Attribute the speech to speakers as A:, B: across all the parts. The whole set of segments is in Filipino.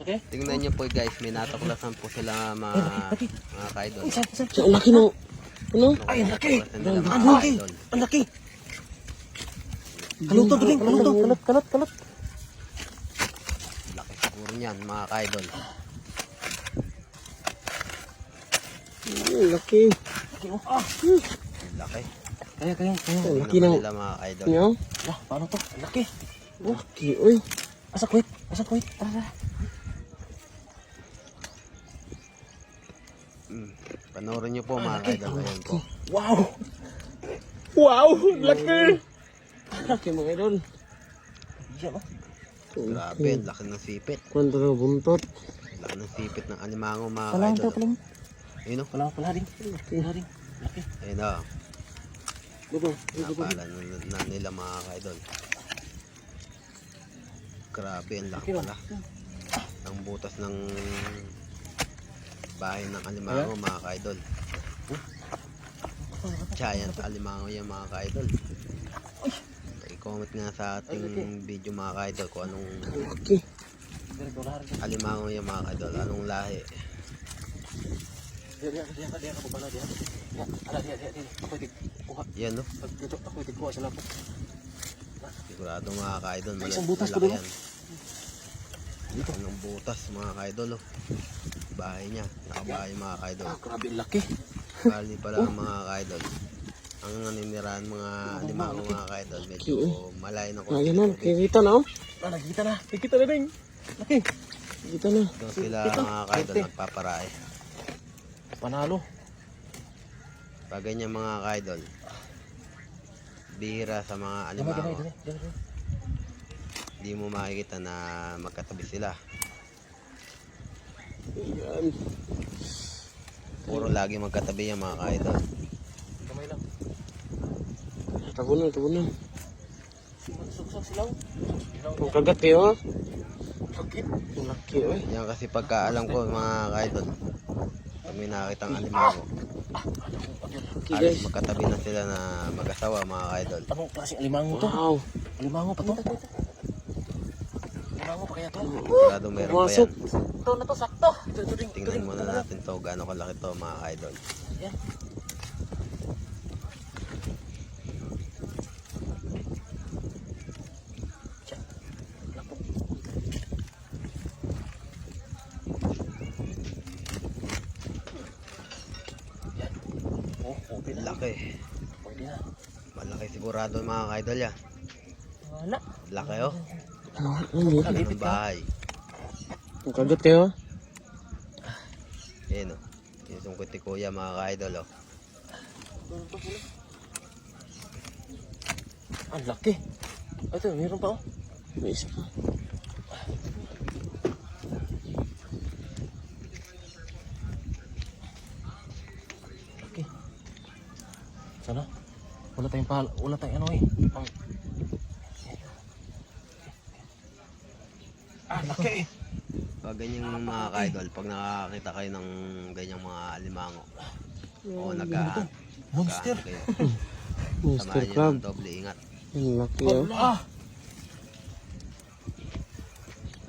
A: Okay.
B: Tingnan niyo po guys, may natuklasan po sila mga kaidol.
A: Ang laki no. Ano?
B: Ay, ang laki.
A: Ang laki. Ang laki. Kaluto din, kaluto. Kalut.
B: Laki siguro niyan mga kaidol.
A: Ang laki.
B: Ang laki.
A: Kaya.
B: Tingnan
A: Laki
B: po
A: ng...
B: nila mga kaidol.
A: Ano? Paano to? Ang laki. Laki, uy. Asa kuwit. Tara.
B: Panoorin niyo po mga kaidol. Ayan po.
A: Wow, laki. Laki mga idol.
B: Grabe, ang laki ng sipit.
A: Kwento na buntot.
B: Laki ng sipit ng alimango mga
A: Palang
B: kaidol.
A: to, palang.
B: Ayun o.
A: Pala rin. Laki.
B: Ayun o.
A: Diba?
B: Napala na nila mga kaidol. Grabe, ang laki pala. Ang butas ng bahay ng alimango mga kaidol. Giant alimango yan mga kaidol. I-comment nga sa ating video mga kaidol kung anong alimango yan mga kaidol. Anong lahi. Yan no. Sigurado mga kaidol. Malaki yan. Anong butas mga kaidol oh. Bahay niya. Nakabahay mga kaidol.
A: Grabe, laki.
B: Bali pala ang mga kaidol. Ang naninirahan mga alimango mga kaidol. Medyo malayo na
A: Ayan na, nakikita na oh. Nakikita na rin. Laki. Nakikita na.
B: Doon sila mga kaidol nagpaparae.
A: Panalo.
B: Pag ganyan mga kaidol, bihira sa mga alimango. Hindi mo makikita na magkatabi sila.
A: Ayan.
B: Puro lagi magkatabi yan mga kaidol.
A: Kamay lang. Tago na. Suksok silaw. Ang kagat kayo ha? Ang laki oy.
B: Yan kasi pagkaalam ko mga kaidol, pag may nakakitang alimango,
A: Laki
B: alas
A: guys.
B: magkatabi na sila na mag-asawa mga kaidol.
A: Anong klaseng alimango to? Wow. Alimango pa to? Alimango pa kaya to?
B: Sigurado meron pa yan.
A: Ito na to, sakto. Ito rin.
B: Tingnan muna natin to, gaano kalaki to mga kaidol.
A: Yan.
B: Laki.
A: Pwede na.
B: Malaki sigurado mga kaidol yan.
A: Wala.
B: Laki oh.
A: Ang
B: Laki ng bahay.
A: kagat kayo?
B: Ayan oh. Yung sungkot ni kuya mga kaidol oh.
A: Ang laki. Ito, meron pa oh. May isa pa. Laki. Sana? Wala tayong ano eh. Laki.
B: Pag ganyang mga kaidol, pag nakakita kayo ng ganyang mga alimango o naghahan
A: Monster.
B: kayo,
A: Monster
B: samahan nyo
A: crab.
B: ng doble ingat.
A: Ang laki oh.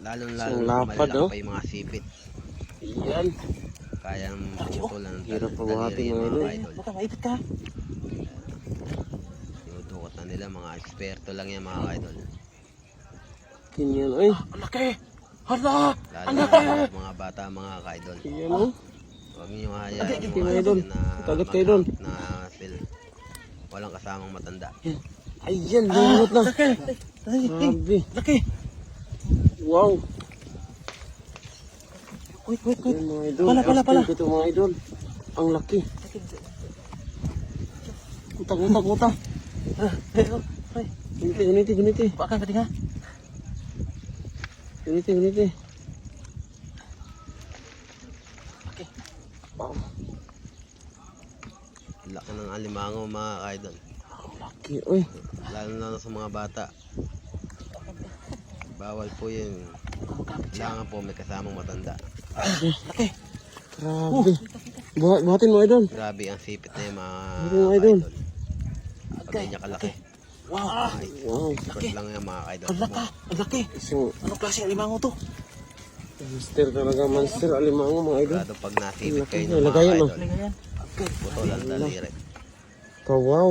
B: Lalo
A: Lapad,
B: malalaki
A: oh.
B: pa yung mga sipit.
A: Yan.
B: Kayang putulan ng
A: Hirap pabuhatin
B: daliri
A: mga
B: mga
A: idol.
B: idol.
A: Baka maipit ka.
B: Tinudukot na nila, mga eksperto lang yan mga idol.
A: Ganyan. Ay, ang laki. Hala.
B: Lalo na mga bata mga idol.
A: Yan oh.
B: Huwag niyo hayaan
A: Agad,
B: yung
A: mga
B: mga
A: idol.
B: na
A: Kagat kayo doon.
B: na sila. Walang kasamang matanda.
A: Ayan, lumot na. Grabe. Laki. Wow. Wait.
B: Ayan,
A: Mga idol. Pala. Ito mga idol. Ang laki. Utang. Guniti. Baka pati nga. Guniti. Laki. Wow.
B: Laki ng alimango mga idol.
A: Ang laki. Uy.
B: Lalo na sa mga bata. Bawal po yun. Kailangan po may kasamang matanda.
A: Laki. Grabe. Buhatin mo idol.
B: Grabe ang sipit na yung mga
A: Mga idol.
B: Pag ganyan kalaki.
A: Wow.
B: First lang yung mga idol.
A: Ang laki.
B: So,
A: Anong klaseng alimango to? Monster talaga, monster. Alimango mga idol.
B: Sigurado pag nasipit kayo ng mga
A: Lagayan,
B: idol,
C: Lagayan.
B: putol ang daliri.
A: Oh, wow.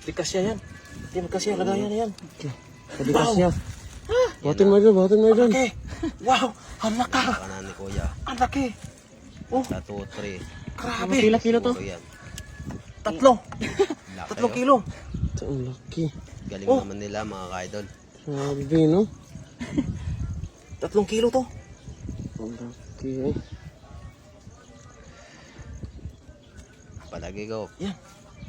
C: Di kasya yan. Yan kasya, lagayan na yan.
A: Kadikas siya. Batin mo idol, batin mo idol.
C: Okay. Wow, ang laka.
B: Baka na ni Kuya.
C: Ang laki.
B: Sa 2-3.
C: Grabe.
A: Kilo to.
B: Puro yan.
C: 3.
B: Laki,
C: 3
B: oh.
C: kilo.
A: Ito ang laki.
B: Galing
C: Oh.
B: naman nila mga kaidol.
A: Sabi, no?
C: 3 kilo to.
A: Ang laki eh.
B: Palagi ko.
C: Yan.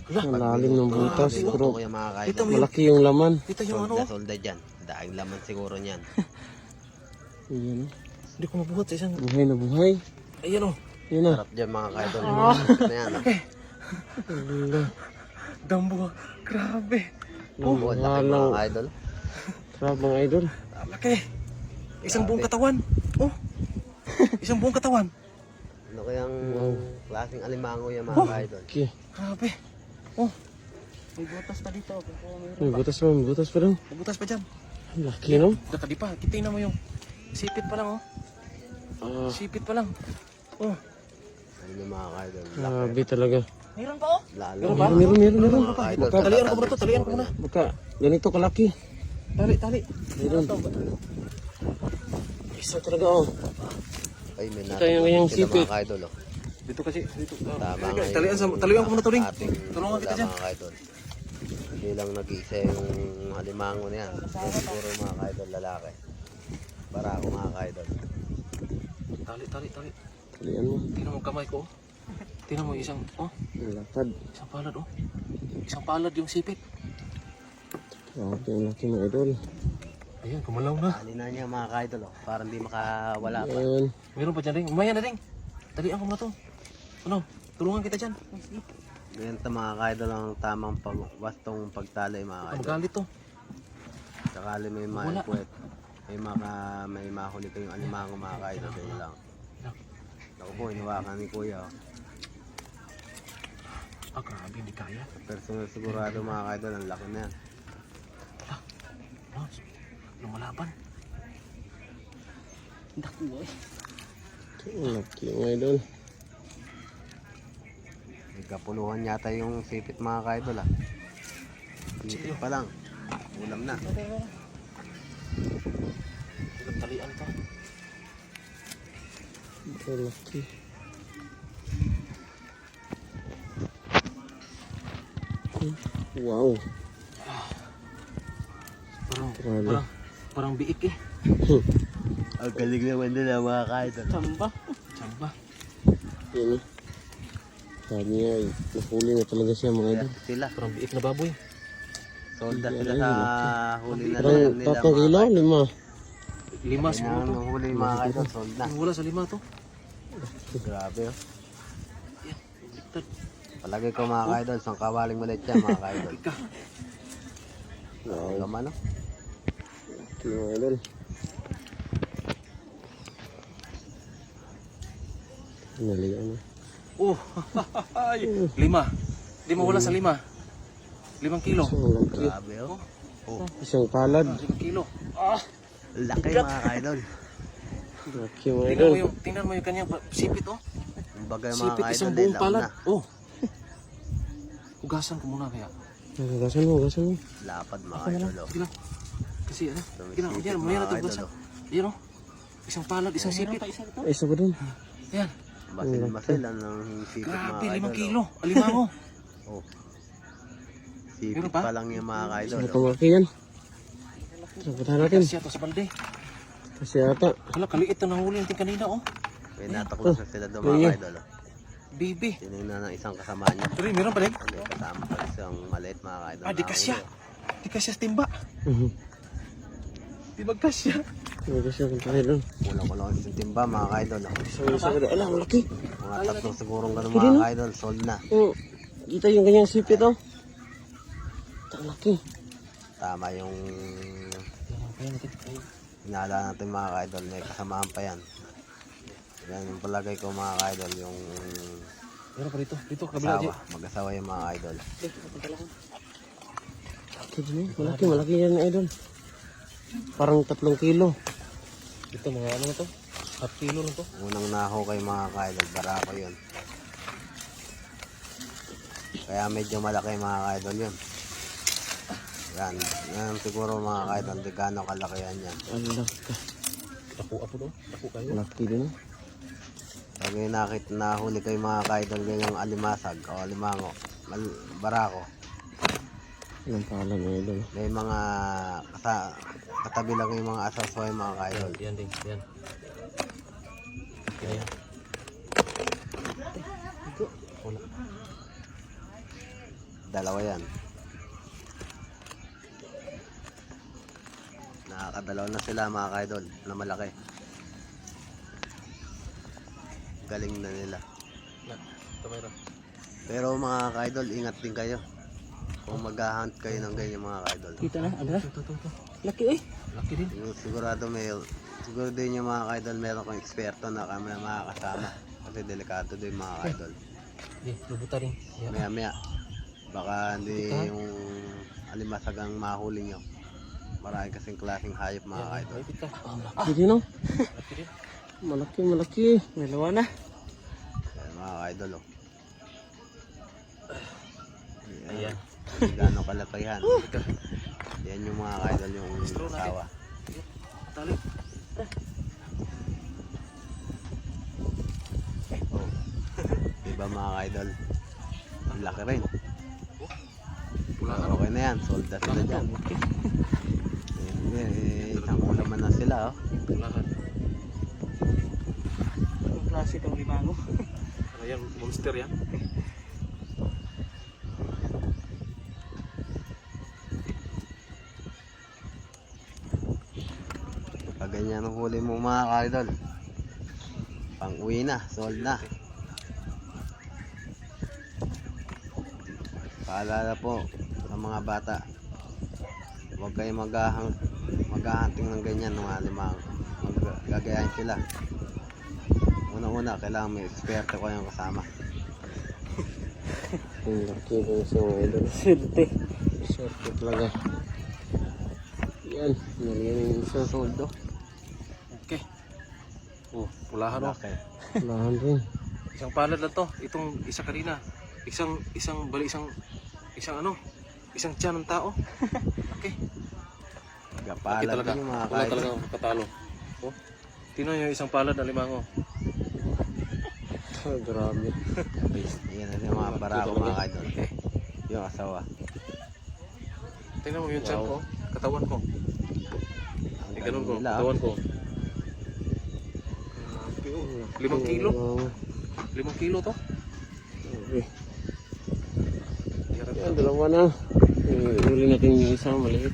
A: Ang lalim ng butas.
B: Pag
A: Pero
B: ko yung mga
C: Ito
B: kaidol.
C: mo yun.
A: malaki yung laman.
C: Ito yung ano.
B: Solda dyan. Daing laman siguro niyan.
A: Ayan,
C: Hindi ko mabuhat sa isang.
A: buhay na buhay.
C: Ayan o.
A: Yun na.
B: Sarap dyan mga kaidol. Na yan.
A: Ala.
C: Dambo. Grabe.
B: Oh, laki mga kaidol.
A: Trabang idol.
C: Ang laki. Isang buong katawan. Oh. Isang buong katawan.
B: Ano kayang klaseng alimango yung mga kaidol?
A: Okay.
C: Grabe. Oh. May butas pa dito.
A: May butas pa, may butas pa daw.
C: May butas pa dyan.
A: Ang laki, no?
C: Nakadi pa. Kitina mo yung sipit pa lang oh.
A: Ah,
C: Sipit pa lang. Oh.
B: Ano yung mga kaidol?
A: grabe talaga.
C: Meron pa oh.
B: Lalo.
C: Meron ba?
A: Meron.
B: Mga kaidol.
C: Talian ko muna to. Talian ko muna.
A: Baka ganito kalaki.
C: Tali.
A: Meron. Isa talaga, oh.
B: Ay, may
A: Ito yung ganyang
B: sila
A: sipit.
B: mga kaidol. Oh.
C: Dito kasi. Dito.
B: Tama nga
C: Talian ko muna to ring.
B: ating
C: Tulungan kita
B: wala,
C: dyan.
B: mga kaidol. Hindi lang nag-iisa yung halimango na yan. Yan siguro yung mga kaidol lalaki. Para ako mga kaidol.
C: Tali.
A: Talian mo.
C: Tingnan mo kamay ko oh. Tingnan mo isang oh.
A: Ang lapad.
C: Isang palad oh. Isang palad yung sipit.
A: Grabe, ang laki mga idol.
C: Ayun, kumalaw na.
B: Ali na niya mga kaidol. Oh. Para hindi makawala pa.
A: Ayan.
C: Meron pa dyan ring. Umaya na ring. Talian ko muna to. Ano? Tulungan kita dyan.
B: Ganyan ito mga kaidol ang tamang wastong pagtali mga kaidol.
C: Magalit to.
B: Sakali may
C: Wala.
B: maipuwet. May mahuli kayong alimango mga kaidol. Ganyan lang. Ako po, hinawakan ni Kuya. Oh.
C: Ah, grabe, hindi kaya.
B: Personal sigurado mga kaidol. Ang laki na yan.
C: Oh, lumalaban. Naku eh.
A: Ang laki mga idol.
B: May kapuluhan yata yung sipit mga kaidol ah. Sipit pa lang. Ulam na.
C: Ilang talian to.
A: Ang laki. Wow. Grabe.
C: Parang biik eh.
B: Ang galing naman nila mga kaidol.
C: Chamba.
A: Yan, sabi niya, nahuli na talaga siya mga idol.
B: Sila.
C: Parang biik na baboy.
B: Solda sila sa huli na
A: Parang
B: nila.
A: 3 kilo, 5.
C: 5 siguro to.
B: Ang huli mga kaidol. Sold na.
C: Wala sa 5 to.
B: Grabe oh.
C: Yan. Baliktad.
B: Palagay ko mga kaidol. Sang kawaling maliit yan mga kaidol.
C: Ika.
A: Wow,
B: Gaman oh.
A: laki mga idol. Naliyan na.
C: Oh. 5. Di mawala sa 5. 5 kilo.
A: Ang laki.
B: Grabe oh. Oh.
A: Isang palad.
C: 5 kilo. Ah.
B: Laki mga kaidol.
A: Laki mga idol.
C: Tingnan mo yung kanyang sipit oh.
B: Yung bagay mga
C: Sipit
B: kaidol.
C: isang
B: Dilaw
C: buong palad.
B: na.
C: Oh. Hugasan ko muna kaya.
A: Gasan mo.
B: Lapad mga kaidol oh.
C: Sige lang. Kasi ano?
B: Dami
C: Sige lang.
B: sipit,
C: Yan,
B: mga
C: mamaya na ito
B: idol,
C: hugasan.
B: oh.
C: Yan oh. Isang palad, isang sipit.
A: Ay, isa pa dun.
C: Yan.
B: Masil ang sipit mga
C: Grabe,
B: kaidol.
C: 5 kilo. Alimango.
B: Oh. Sipit
C: Meron pa?
B: pa lang yung mga kaidol.
A: Ito
B: Oh.
A: malaki yan. Sabutan natin.
C: Kasi ito sa balde.
A: Kasi ata.
C: Hala, kaliit na nahuli natin kanina oh.
B: May nataklos na sila doon mga
A: Ayun.
B: kaidol. Oh.
C: Baby.
B: Tinignan ng isang kasama niya.
C: Pero meron pa rin.
B: May kasama pa isang maliit mga kaidol.
C: Ah, di
B: na
C: kasya.
B: huli.
C: Di kasya sa timba. Di magkasya.
A: Hindi siya kung tayo dun.
B: Kulang-kulang yung timba mga kaidol. Oh.
A: Isa pa dun. Ala, ang laki.
B: Mga tatlong sigurong ganun mga kaidol. Sold na.
A: Oh, kita yung ganyang sipit oh. Ang laki.
B: Tama yung hinala natin mga kaidol. May kasamaan pa yan. Yan yung palagay ko mga kaidol. Yung
C: Meron pa dito. Dito, kabila
B: asawa.
C: dyan.
B: Mag-asawa yung mga idol.
A: Laki din eh. Malaki yan idol. Parang 3 kilo.
C: Ito, mga ano na to? Half kilo lang to.
B: Unang nahukay mga kaidol, barako yun. Kaya medyo malaki mga kaidol yun. Yan siguro mga kaidol, di gano'ng kalaki yan.
A: Alaka.
C: Dako ako doon. Dako kayo.
A: Laki din.
B: Pag nahuli kayo mga kaidol ganyang alimasag o alimango, barako.
A: Anong pangalan mo idol?
B: May mga katabi lang yung mga asasway mga kaidol.
C: Yan din. Yan. Okay na yan. Wala.
B: Dalawa yan. Nakakadalaw na sila mga kaidol na malaki. Galing na nila.
C: Kamay ra.
B: Pero mga kaidol, ingat din kayo. Kung mag-hunt kayo ng ganyan mga kaidol.
A: Kita na, aga.
C: Ito.
A: Laki eh.
C: Laki din.
B: Siguro din yung mga kaidol meron kang eksperto na kami makakasama. Kasi delikado din mga kaidol.
C: Lubuta rin. Yan.
B: Maya maya. Baka hindi yung alimasag ang mahuli nyo. Marami kasing klaseng hayop mga kaidol.
C: Malapit ka.
A: Laki din oh.
C: Laki din.
A: Malaki. Dalawa na.
B: Kaya mga kaidol oh.
C: Ayan.
B: Gano'ng kalakihan. Yan yung mga kaidol yung asawa.
C: Tali.
B: Oh. Diba mga kaidol? Ang laki rin.
C: Pula ka.
B: Okay na yan. Sold na sila dyan. Isang ulaman na sila oh.
C: Pula ka.
A: Anong klase itong limango?
C: Ayan, monster yan.
B: Pag ganyan ang huli mo mga kaidol, pang uwi na, sold na. Paalala po sa mga bata, huwag kayo maghahunting ng ganyan ng alimang. Gagayahin sila. Una-una, kailangan may eksperto ko yung kasama.
A: Ang laki din sa mga idol. Swerte talaga. Yan. Naliyan yung isang soldo.
C: Okay. Oh, pulahan oh.
B: Laki.
A: Lahan rin.
C: Isang palad lang to. Itong isa kanina. Isang tiyan ng tao. Okay.
B: Gapalad
C: talaga.
B: din yung mga
C: Wala
B: kaidol.
C: talaga katalo. Oh. Tingnan nyo isang palad na limango.
A: Grabe.
B: Yan na yung mga barako mga kaidol. Yung asawa.
C: Tingnan mo yung tiyan ko. Katawan ko.
B: Ang
C: Ganun ko.
B: nila,
C: Katawan ko. 5 kilo. 5 kilo to.
A: Okay.
C: Hirap
A: Yan, dalawa na. Uli natin yung isang maliit.